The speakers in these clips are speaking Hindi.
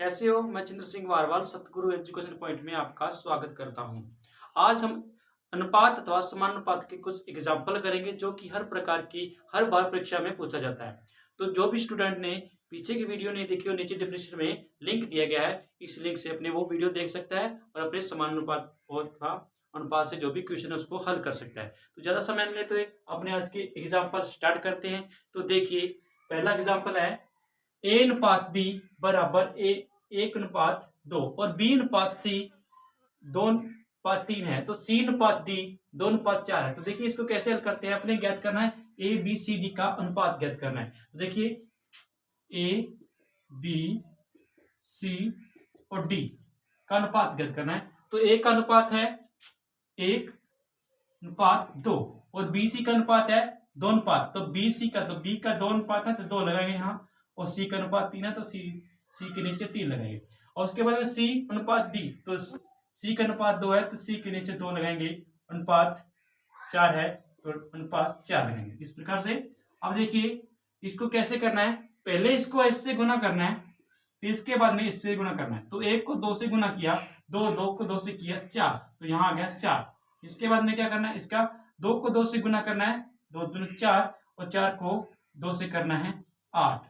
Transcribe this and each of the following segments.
कैसे हो? मैं चंद्र सिंह वारवाल सतगुरु एजुकेशन पॉइंट में आपका स्वागत करता हूं। आज हम अनुपात अथवा समानुपात के कुछ एग्जाम्पल करेंगे जो कि हर बार परीक्षा में पूछा जाता है। तो जो भी स्टूडेंट ने पीछे की वीडियो नहीं देखी हो, नीचे डिस्क्रिप्शन में लिंक दिया गया है, इस लिंक से अपने वो वीडियो देख सकता है और अपने समानुपात अथवा अनुपात से जो भी क्वेश्चन है उसको हल कर सकता है। तो ज्यादा समय नहीं लेते हुए अपने आज के एग्जाम्पल स्टार्ट करते हैं। तो देखिए, पहला एग्जाम्पल है ए अनुपात बी बराबर एक अनुपात 2 और बी अनुपात सी 2:3 है। तो सी अनुपात डी 2:4 है। तो देखिए, इसको कैसे हल करते हैं। अपने ज्ञात करना है ए बी सी डी का अनुपात ज्ञात करना है। तो देखिए, ए बी सी और डी का अनुपात ज्ञात करना है। तो ए का अनुपात है 1:2 और बी सी का अनुपात है 2 अनुपात। तो बी का 2 अनुपात है तो 2 लगाएंगे यहाँ, और सी का अनुपात 3 है तो सी के नीचे 3 लगाएंगे। और उसके बाद में सी अनुपात डी, तो सी का अनुपात 2 है तो सी के नीचे 2 लगाएंगे, अनुपात 4 है तो अनुपात 4 लगाएंगे। इस प्रकार से अब देखिए, इसको कैसे करना है। पहले इसको इससे गुना करना है, फिर इसके बाद में इससे गुना करना है। तो 1 को 2 से गुना किया, 2 को 2 से किया 4, तो यहाँ आ गया 4। इसके बाद में क्या करना है, इसका 2 को 2 से गुना करना है, 2 दूनी 4 और 4 को 2 से करना है 8।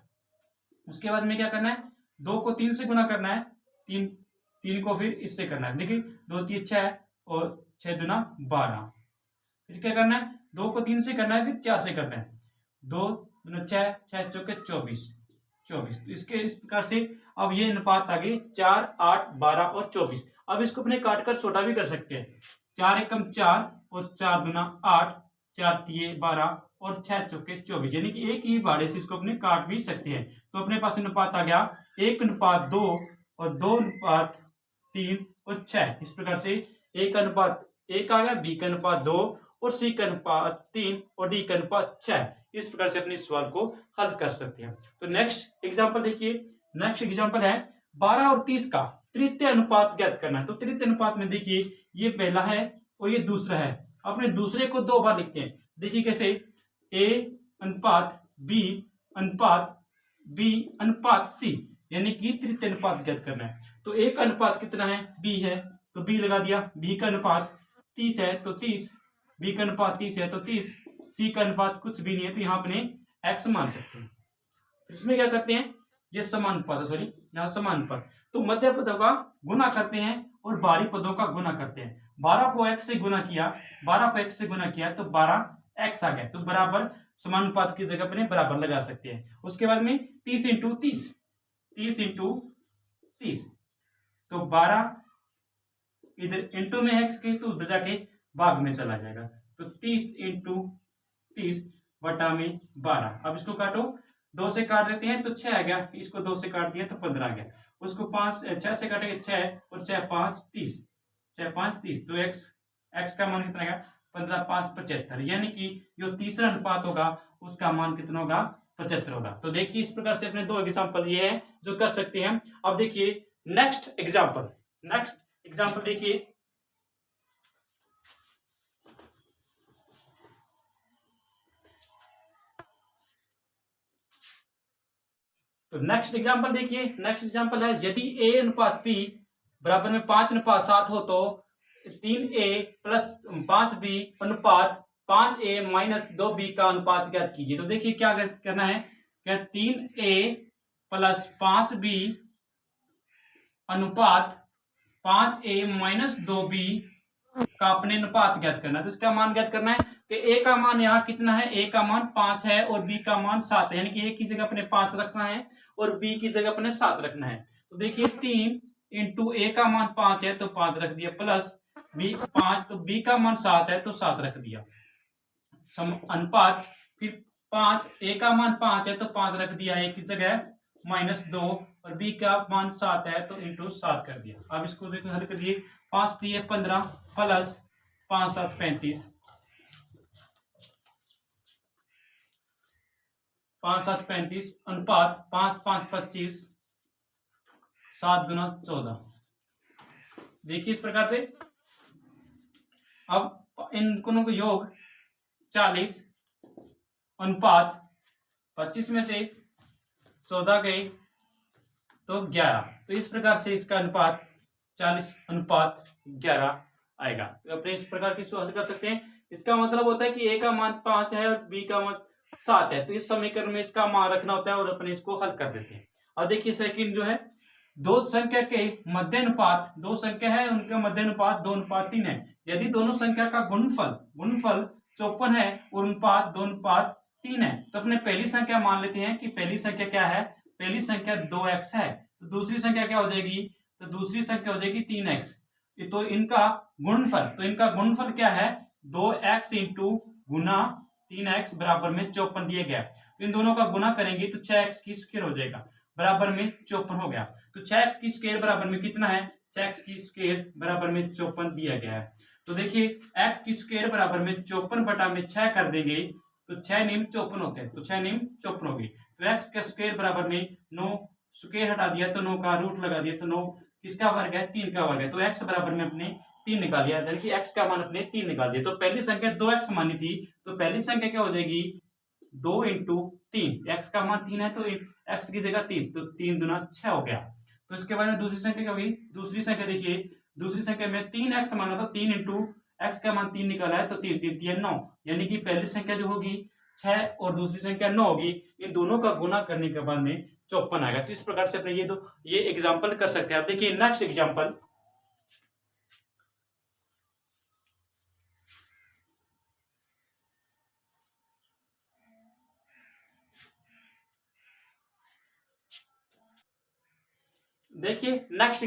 उसके बाद में क्या करना है, 2 को 3 से गुना करना है, 3 को फिर इससे करना है। देखिए 2 3 6 और 6 दूना 12। फिर क्या करना है, 2 को 3 से करना है, फिर 4 से करना है, 2 दूना 6, 6 चौके 24। तो इसके इस प्रकार से अब ये अनुपात आ गए 4, 8, 12 और 24। अब इसको अपने काटकर छोटा भी कर सकते हैं। 4 एकम 4 और 4 दूना 8, 4 तिये 12 और 6 चौके 24, यानी कि एक ही बाड़े से इसको अपने काट भी सकते हैं। तो अपने पास अनुपात आ गया 1:2 और 2:3 और 6। इस प्रकार से ए का अनुपात 1 आ गया, बी का अनुपात 2 और सी का अनुपात 3 और डी का अनुपात 6। इस प्रकार से अपने सवाल को हल कर सकते हैं। तो नेक्स्ट एग्जांपल देखिए, नेक्स्ट एग्जांपल है 12 और 30 का तृतीय अनुपात ज्ञात करना है। तो तृतीय अनुपात में देखिए, ये पहला है और ये दूसरा है। अपने दूसरे को 2 बार लिखते हैं। देखिए कैसे, ए अनुपात बी अनुपात बी अनुपात सी, यानी कि तृतीय अनुपात ज्ञात करना है। तो ए का अनुपात कितना है, बी है तो बी लगा दिया, बी का अनुपात 30 है तो 30, बी का अनुपात 30 है तो 30, सी का अनुपात कुछ भी नहीं है तो यहाँ अपने एक्स मान सकते हैं। इसमें क्या करते हैं, ये समानुपात, सॉरी यहाँ समानुपात, तो मध्य पदों का गुना करते हैं और बाहरी पदों का गुना करते हैं। 12 को x से गुना किया, 12 को x से गुना किया तो 12x आ गया। तो बराबर समानुपात की जगह अपने बराबर लगा सकते हैं। उसके बाद में 30 इंटू 30, 30 इंटू 30, तो 12 इधर इंटू में x के तो उधर जाके भाग में चला जाएगा। तो 30 इंटू 30 बटा में 12। अब इसको काटो, 2 से काट देते हैं तो 6 आ गया, इसको 2 से काट दिया तो 15 आ गया। उसको 6 से काटेंगे 6 और 6 5 30, 6 5 30, तो x का मान कितना आएगा, 15 5 75, यानी कि जो तीसरा अनुपात होगा उसका मान कितना होगा, 75 होगा। तो देखिए, इस प्रकार से अपने 2 एग्जाम्पल ये हैं जो कर सकते हैं। अब देखिए नेक्स्ट एग्जाम्पल देखिए, तो नेक्स्ट एग्जांपल देखिए, नेक्स्ट एग्जांपल है यदि a अनुपात p बराबर में 5:7 हो तो 3a प्लस 5b अनुपात 5a माइनस 2b का अनुपात ज्ञात कीजिए। तो देखिए क्या करना है, क्या 3a प्लस 5b अनुपात 5a माइनस 2b का अपने अनुपात ज्ञात करना है। तो इसका मान ज्ञात करना है कि a का मान यहाँ कितना है, a का मान 5 है और b का मान 7 है, यानी कि a की जगह अपने 5 रखना है और b की जगह अपने 7 रखना है। तो देखिए 3 इंटू a का मान 5 है तो 5 रख दिया, प्लस b 5 तो b का मान 7 है तो 7 रख दिया, अनुपात फिर 5 a का मान 5 है तो 5 रख दिया a की जगह, माइनस 2 और b का मान 7 है तो इंटू 7 कर दिया। अब इसको देखो हल करिए, 5 3 15 प्लस 5 7 35, 5 7 35 अनुपात 5 5 25, 7 दूना 14। देखिए इस प्रकार से अब इन दोनों को योग 40 अनुपात 25 में से 14 गए तो 11। तो इस प्रकार से इसका अनुपात 40:11 आएगा। तो अपने इस प्रकार की हल कर सकते हैं। इसका मतलब होता है कि ए का मान 5 है और बी का मान 7 है, तो इस समीकरण में इसका मान रखना होता है और अपने इसको हल कर देते हैं। अब देखिए सेकंड जो है, दो संख्या के मध्य अनुपात, दो संख्या है उनका मध्य अनुपात 2:3 है। यदि दोनों संख्या का गुणनफल 54 है और अनुपात 2:3 है, तो अपने पहली संख्या मान लेते हैं कि पहली संख्या क्या है, पहली संख्या 2x है। तो दूसरी संख्या क्या हो जाएगी, तो दूसरी संख्या हो जाएगी 3x। तो इनका गुणनफल क्या है, 2x इंटू गुना 3x बराबर में 54 दिया गया। तो इन दोनों का गुना करेंगे तो 6x की स्क्वायर हो जाएगा, बराबर में 54 हो गया। तो 6x की स्क्वायर बराबर में कितना है, 6x की स्क्वायर बराबर में 54 दिया गया है। तो देखिए x की स्क्वायर बराबर में 54 बटा में 6 कर देंगे तो 6 निम 54 होते हैं, तो 6 निम 54 होगी। तो x का स्क्वायर बराबर में 9 स्क्वायर हटा दिया तो 9 का रूट लगा दिया तो 9 किसका वर्ग है, 3 का वर्ग है। तो x बराबर में अपने 3 निकाल लिया, यानी कि x का मान अपने 3 निकाल दिया। तो पहली संख्या 2x मानी थी, तो पहली संख्या क्या हो जाएगी, 2 इंटू 3, x का मान 3 है तो x की जगह 3, तो 3 दूना 6 हो गया। तो इसके बाद में दूसरी संख्या क्या होगी, दूसरी संख्या देखिए, दूसरी संख्या में 3x माना तो 3 इंटू x का मान 3 निकाला है तो 3 3 3 9, यानी कि पहली संख्या जो होगी 6 और दूसरी संख्या 9 होगी। इन दोनों का गुना करने के बाद में 54 आएगा। तो इस प्रकार से अपने ये एग्जाम्पल कर सकते हैं। आप देखिए नेक्स्ट एग्जाम्पल, देखिए नेक्स्ट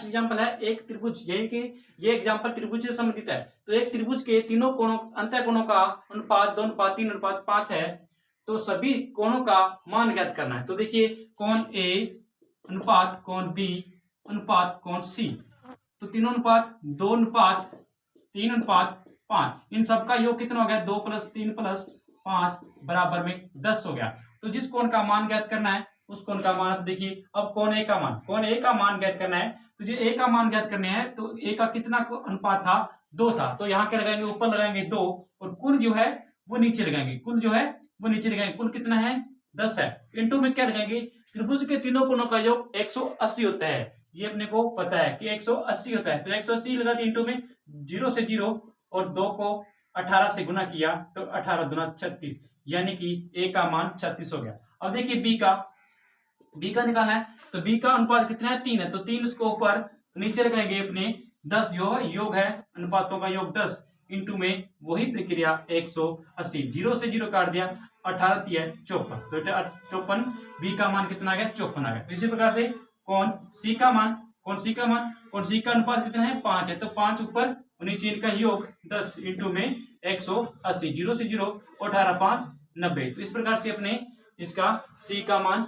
एग्जांपल है एक त्रिभुज, यही कि ये एग्जांपल त्रिभुज से संबंधित है। तो एक त्रिभुज के तीनों कोणों अंतः कोणों का अनुपात 2:3:5 है। तो सभी कोणों का मान ज्ञात करना है। तो देखिए कोण ए अनुपात कोण बी अनुपात कोण सी, तो तीनों अनुपात 2:3:5, इन सबका योग कितना हो गया, 2 + 3 + 5 बराबर में 10 हो गया। तो जिस कोण का मान ज्ञात करना है उस कोण का मान देखिए। अब कोण ए का मान ज्ञात करना है, तो जो ए का मान ज्ञात करने हैं तो ए का कितना अनुपात था, 2 था। तो यहाँ क्या लगाएंगे, ऊपर लगाएंगे 2 और कुल जो है वो नीचे लगाएंगे, कुल कितना है, 10 है। इंटू में क्या लगाएंगे, त्रिभुज के तीनों कोणों का योग 180 होता है, ये अपने को पता है कि 180 होता है। तो 180 लगा दिया इंटू में 0 से 0 और 2 को 18 से गुना किया तो 18 दूना 36, यानी कि ए का मान 36 हो गया। अब देखिए बी का निकालना है, तो बी का अनुपात कितना है, 3 है। तो 3 उसको ऊपर नीचे लगाएंगे अपने 10 जो है योग है अनुपातों का योग 10 इंटू में वही प्रक्रिया 180, 0 से 0 काट दिया, 18 × 54, तो 54, बी का मान कितना आ गया, 54 आ गया। तो इसी प्रकार से कौन सी का अनुपात कितना है, 5 है। तो 5 ऊपर नीचे इनका योग 10 इंटू में 180, 0 से 0 और 18 5 90। तो इस प्रकार से अपने इसका सी का मान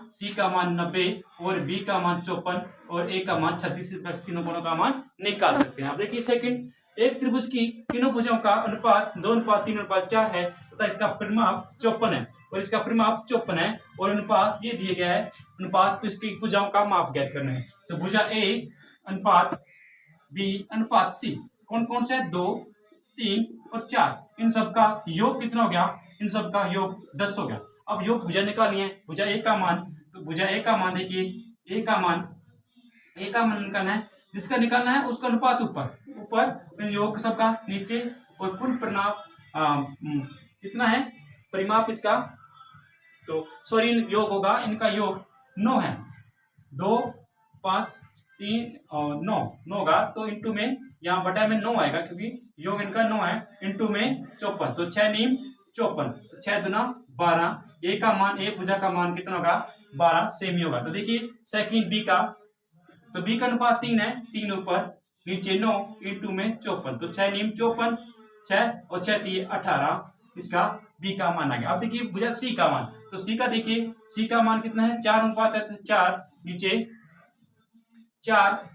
90 और बी का मान 54 और ए का मान 36, तीनों कोणों का मान निकाल सकते हैं। अब देखिए सेकंड, एक त्रिभुज की तीनों भुजाओं का अनुपात 2:3:4 है तथा इसका परिमाप 54 है और इसका परिमाप 54 है और अनुपात ये दिए गया है अनुपात, तो इसकी भुजाओं का माप ज्ञात करना है। तो भुजा ए अनुपात बी अनुपात सी कौन कौन से है, 2 3 और 4, इन सबका योग कितना हो गया, इन सबका योग 10 हो गया। अब योग भुजा निकालनी है, भुजा ए का मान, तो भुजा ए का मान देखिए, ए का मान निकालना है, जिसका निकालना है उसका अनुपात ऊपर योग सबका नीचे और कुल परिमाप कितना है, परिमाप इसका, तो सॉरी योग होगा, इनका योग 9 है, 2 5 3 और 9 होगा। तो इंटू में यहाँ बटा में 9 आएगा क्योंकि योग इनका 9 है, इंटू में 54, तो 6 नीम 54, तो 6 दूना 12, ए का मान, ए भुजा का मान कितना होगा, 12 सेम ही होगा। तो देखिए सेकंड बी का, तो बी का अनुपात 3 है, 3 ऊपर नीचे 9 इंटू में 54, तो 6 नीम 54, 6 और 6 3 18, इसका बी का मान आ गया। अब देखिए भुजा सी का मान, तो सी का देखिए, सी का मान कितना है, 4 अनुपात है, तो 4 नीचे 4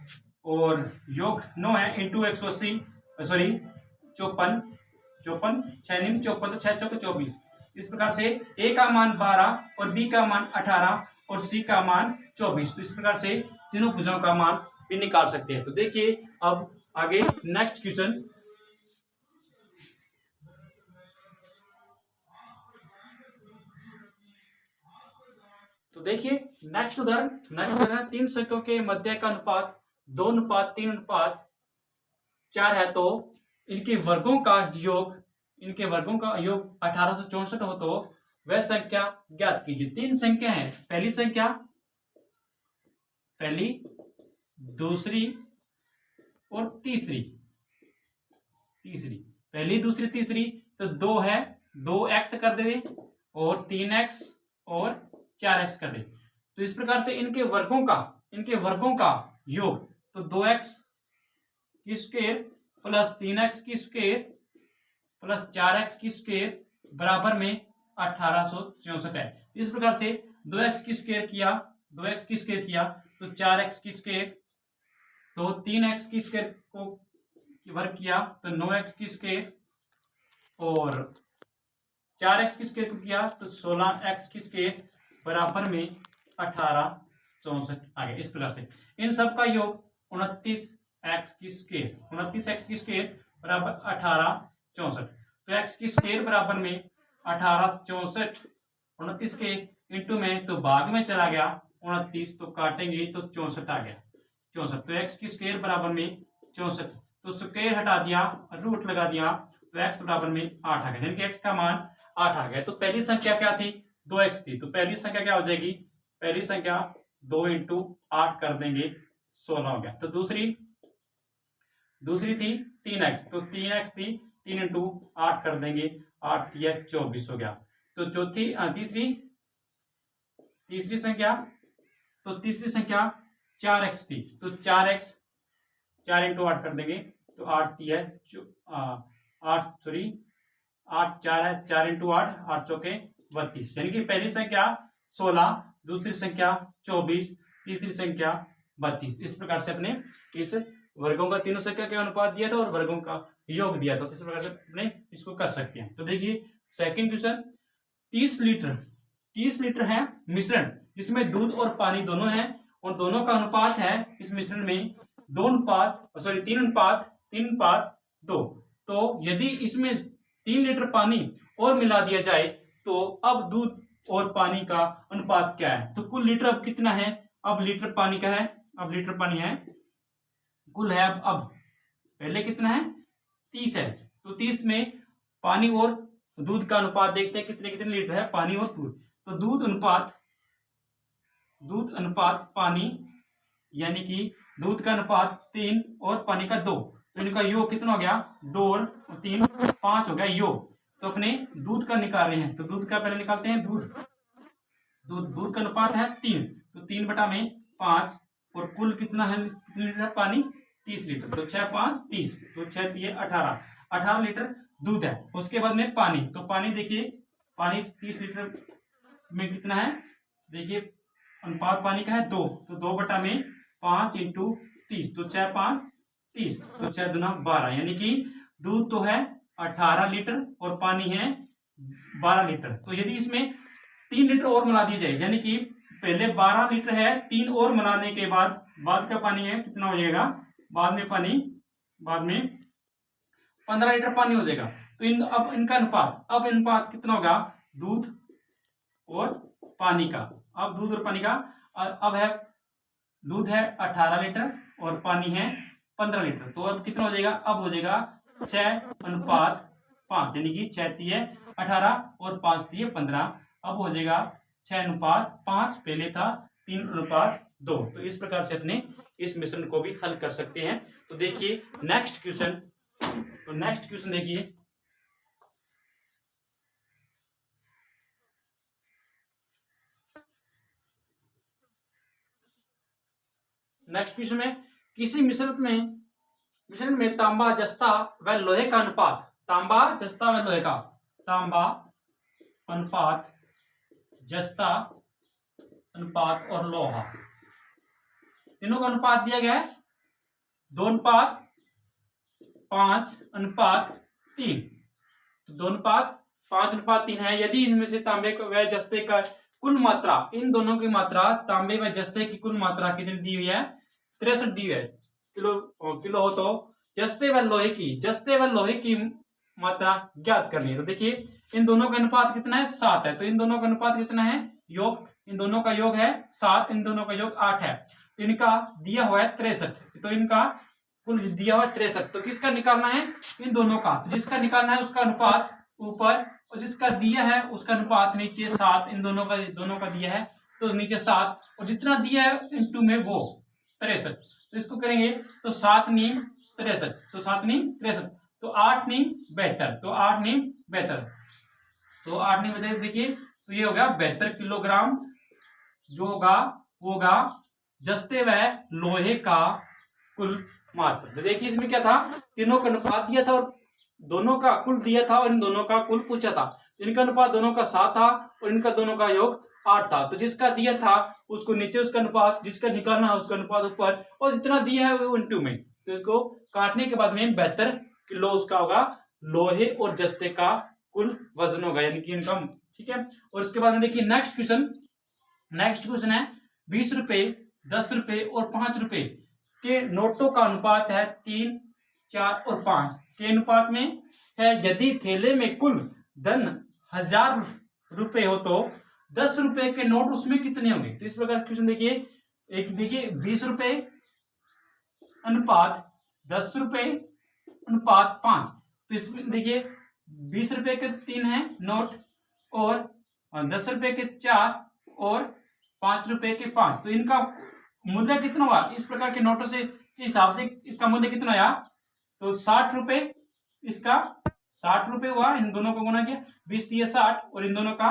और योग 9 है इंटू 180, सॉरी 54, 6 नीम 54, तो 6 चौके 24। इस प्रकार से ए का मान 12 और बी का मान 18 और सी का मान 24। तो इस प्रकार से तीनों भुजाओं का मान भी निकाल सकते हैं। तो देखिए अब आगे नेक्स्ट क्वेश्चन, तो देखिए नेक्स्ट उदाहरण 3 संख्याओं के मध्य का अनुपात 2:3:4 है, तो इनके वर्गों का योग 1864 हो, तो वह संख्या ज्ञात कीजिए। 3 संख्या है, पहली, दूसरी और तीसरी। पहली, दूसरी, तीसरी, तो 2 है, 2x कर दे और 3x और 4x कर दे। तो इस प्रकार से इनके वर्गों का योग, तो 2x की स्क्वायर प्लस 3x की स्क्वायर प्लस 4x की स्क्वायर बराबर में 1864 है। इस प्रकार से 2x की स्क्वायर किया तो 4x की स्क्वायर, तो 3x की स्क्वायर को वर्ग किया तो 9x की स्क्वायर और 4x की स्क्वायर को किया तो 16x की स्क्वायर बराबर में 1864 आ गया। इस प्रकार से इन सब का योग 29x की स्क्वायर बराबर 1864। तो x की स्क्वायर बराबर में 1864, 29 के इंटू में तो भाग में चला गया 29, तो काटेंगे तो 64 आ गया 64। तो x की स्क्वायर बराबर में 64, तो स्क्वायर हटा दिया, रूट लगा दिया, तो x बराबर में 8 आ गया, यानी कि x का मान 8 आ गया। तो पहली संख्या क्या थी? 2x थी, तो पहली संख्या क्या हो जाएगी? पहली संख्या 2 इंटू 8 कर देंगे 16 हो गया। तो दूसरी थी 3x, तो 3x थी, 3 इंटू 8 कर देंगे, 8 3 24 हो गया। तो तीसरी संख्या 4x थी, तो 4x 4 इंटू 8 कर देंगे, तो 8 4 है, 4 इंटू 8, 8 चौके 32, यानी कि पहली संख्या 16, दूसरी संख्या 24, तीसरी संख्या 32। इस प्रकार से अपने इस वर्गों का तीनों संख्या के अनुपात दिया था और वर्गों का योग दिया था, तो इस प्रकार से अपने इसको कर सकते हैं। तो देखिए सेकंड क्वेश्चन, 30 लीटर है मिश्रण, जिसमें दूध और पानी दोनों है और दोनों का अनुपात है इस मिश्रण में 3:2। तो यदि इसमें 3 लीटर पानी और मिला दिया जाए तो अब दूध और पानी का अनुपात क्या है? तो कुल लीटर अब कितना है? अब लीटर पानी का है, कुल है अब पहले कितना है? 30 है, तो 30 में पानी और दूध का अनुपात देखते हैं कितने लीटर है पानी और दूध। तो दूध अनुपात पानी, यानी कि दूध का अनुपात 3 और पानी का 2, तो इनका योग कितना हो गया? 2 और 3 5 हो गया योग। तो अपने दूध का निकाल रहे हैं, तो दूध का पहले निकालते हैं। दूध का अनुपात है 3, तो 3/5 और कुल कितना है? कितने लीटर है पानी? 30 लीटर, तो 6 5 30, तो 6 3 18 लीटर दूध है। उसके बाद में पानी, तो पानी देखिए, पानी 30 लीटर में कितना है? देखिए अनुपात पानी का है 2, तो 2/5 इंटू 30, तो 6 5 30, तो 6 दूना 12, यानी कि दूध तो है 18 लीटर और पानी है 12 लीटर। तो यदि इसमें 3 लीटर और मिला दिया जाए, यानी कि पहले 12 लीटर है, 3 और मिलाने के बाद का पानी है कितना हो जाएगा? बाद में 15 लीटर पानी हो जाएगा। तो अब इनका अनुपात कितना होगा? दूध और पानी का, अब दूध और पानी का अब है, दूध है 18 लीटर और पानी है 15 लीटर, तो अब कितना हो जाएगा? अब हो जाएगा 6:5, यानी कि 6 3 18 और 5 3 15, अब हो जाएगा 6:5, पहले था 3:2। तो इस प्रकार से अपने इस मिश्रण को भी हल कर सकते हैं। तो देखिए नेक्स्ट क्वेश्चन देखिए, नेक्स्ट क्वेश्चन में किसी मिश्रण में तांबा, जस्ता व लोहे का अनुपात, जस्ता अनुपात और लोहा, तीनों का अनुपात दिया गया है 2:5:3, तो 2:5:3 है। यदि इनमें से तांबे व जस्ते का कुल मात्रा, इन दोनों की मात्रा, तांबे व जस्ते की कुल मात्रा कितनी दी हुई है? 63 दी हुई है किलो हो, तो जस्ते व लोहे की मात्रा ज्ञात करनी है। तो देखिए इन दोनों का अनुपात कितना है? 7 है, तो इन दोनों का अनुपात कितना है? योग इन दोनों का योग है 7, इन दोनों का योग 8 है। तो इनका दिया हुआ है 63, तो इनका कुल दिया हुआ है 63। तो किसका निकालना है? इन दोनों का। तो जिसका निकालना है उसका अनुपात ऊपर और जिसका दिया है उसका अनुपात नीचे 7। इन दोनों का दिया है तो नीचे 7 और जितना दिया है इंटू में वो 63। तो इसको करेंगे तो 7 नीम 63, तो 7 नीम 63, तो 8 नीम 72, तो 8 नीम 72, तो 8 नीम 72 देखिए तो ये हो गया 72 किलोग्राम जो होगा वो होगा जस्ते व लोहे का कुल मात्रा। तो देखिए इसमें क्या था, तीनों का अनुपात दिया था और दोनों का कुल दिया था और इन दोनों का कुल पूछा था। इनका अनुपात दोनों का 7 था और इनका दोनों का योग 8 था। तो जिसका दिया था उसको नीचे उसका अनुपात, जिसका निकालना है उसका अनुपात ऊपर और जितना दिया है वो इंटू में। तो इसको काटने के बाद में 72 किलो उसका होगा लोहे और जस्ते का कुल वजन होगा, यानी कि इनका। ठीक है, और इसके बाद में देखिए नेक्स्ट क्वेश्चन है 20 रुपए, 10 रुपए और 5 रुपए के नोटों का अनुपात है 3, 4 और 5 के अनुपात में है। यदि थैले में कुल धन 1000 रुपए हो तो 10 रुपए के नोट उसमें कितने होंगे? तो इस प्रकार क्वेश्चन देखिए, एक देखिए 20 रुपए अनुपात 10 रुपए अनुपात 5। तो इसमें देखिए 20 रुपए के 3 है नोट और 10 रुपए के 4 और 5 रुपए के 5। तो इनका मूल्य कितना हुआ? इस प्रकार के नोटों से के हिसाब से इसका मूल्य कितना आया? तो 60 रुपए, इसका 60 रुपए हुआ। इन दोनों को गुना किया 20 दिए 60 और इन दोनों का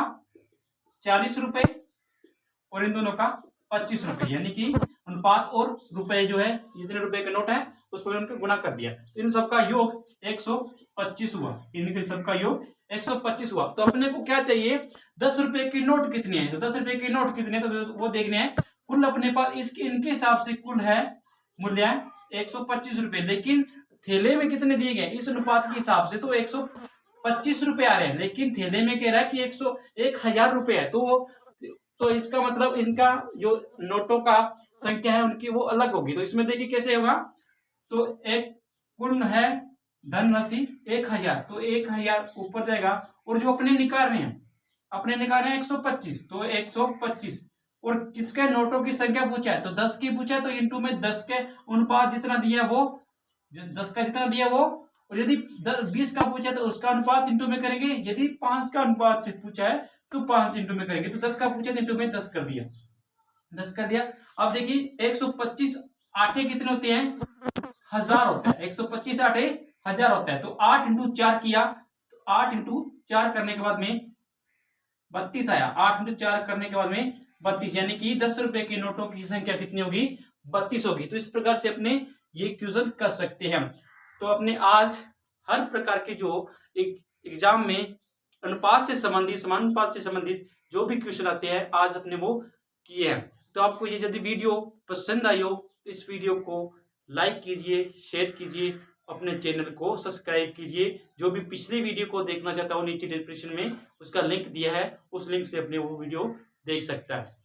40 रुपए और इन दोनों का 25 रुपए, यानी कि अनुपात और रुपए जो है जितने रुपए का नोट है उस पर उनका गुना कर दिया। तो इन सबका योग 125 हुआ, इनके सबका योग 125 हुआ। तो अपने को क्या चाहिए? 10 रुपए के नोट कितने हैं? तो 10 रुपए के नोट कितने, तो वो देखने हैं। कुल अपने पास इनके हिसाब से कुल है मूल्य 125 रुपए, लेकिन थैले में कितने दिए गए इस अनुपात के हिसाब से तो 125 रुपए आ रहे हैं, लेकिन थैले में कह रहा है कि 1000 रुपए है। तो इसका मतलब इनका जो नोटों का संख्या है उनकी वो अलग होगी। तो इसमें देखिए कैसे होगा, तो एक कुल है धनराशि 1000, तो 1000 ऊपर जाएगा और जो अपने निकाल रहे हैं 125, तो 125 और किसके नोटों की संख्या पूछा है? तो 10 की पूछा है, तो इंटू में 10 के अनुपात जितना दिया वो 10 का जितना दिया वो, और यदि 20 का पूछा है तो उसका अनुपात इंटू में करेंगे। यदि 5 का अनुपात पूछा है तो 5 इंटू में करेंगे। तो 10 का पूछा तो इंटू में 10 कर दिया। अब देखिए 125 आठे कितने होते हैं? 1000 होता है। 125 आठे 1000 होता है। तो 8 इंटू 4 किया, तो 8 इंटू 4 करने के बाद में 32 आया। 8 इंटू 4 करने के बाद में 32, यानी कि 10 रुपए के नोटों की संख्या कितनी होगी? 32 होगी। तो इस प्रकार से अपने ये क्वेश्चन कर सकते हैं। तो अपने आज हर प्रकार के जो एग्जाम में अनुपात से संबंधित, समानुपात से संबंधित जो भी क्वेश्चन आते हैं आज अपने वो किए हैं। तो आपको ये यदि वीडियो पसंद आई हो तो इस वीडियो को लाइक कीजिए, शेयर कीजिए, अपने चैनल को सब्सक्राइब कीजिए। जो भी पिछली वीडियो को देखना चाहता हो नीचे डिस्क्रिप्शन में उसका लिंक दिया है, उस लिंक से अपने वो वीडियो देख सकता है।